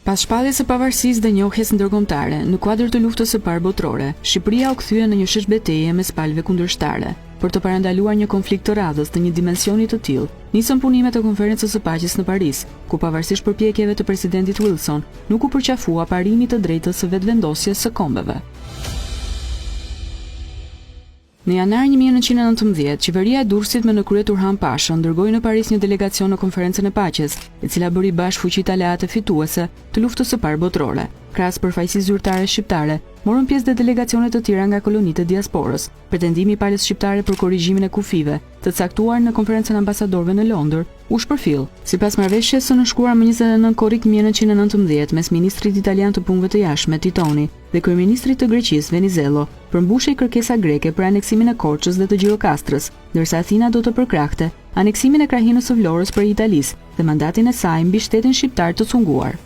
Pas shpalljes së pavarësisë dhe njohjes ndërkombëtare, në kuadër të luftës së parë botërore, Shqipëria u kthye në një sheshbetejë mes palëve kundërshtare. Për të parandaluar një konflikt të radhës të një dimensioni të tillë, nisën punimet e konferencës së paqes në Paris, ku pavarësisht përpjekjeve të presidentit Wilson, nuk u përqafua parimi të drejtës së vetëvendosjes së kombeve. Në janar 1919, qeveria e Durrësit me në krye Turhan Pashën dërgoi në Paris një delegacion në konferencën e paqes, e cila bëri bashkë fuqitë aleate fituese të luftës së parë botërore. Krahas përfaqësisë zyrtare shqiptare, morën pjesë dhe delegacione të tjera nga kolonitë e diasporës. Pretendimi i palës shqiptare për korrigjimin e kufive, të caktuar në konferencën e ambasadorëve në Londër, u shpërfill. Sipas marrëveshjes së nënshkruar më 29 korrik 1919 mes ministrit italian të punëve të jashtme Titoni dhe kryeministrit të Greqisë Venizello, përmbushej kërkesa greke për aneksimin e Korçës dhe të Gjirokastrës, ndërsa Athina do të përkrahte aneksimin e krahinës së Vlorës për Italisë dhe mandatin e saj mbi shtetin shqiptar të cunguar.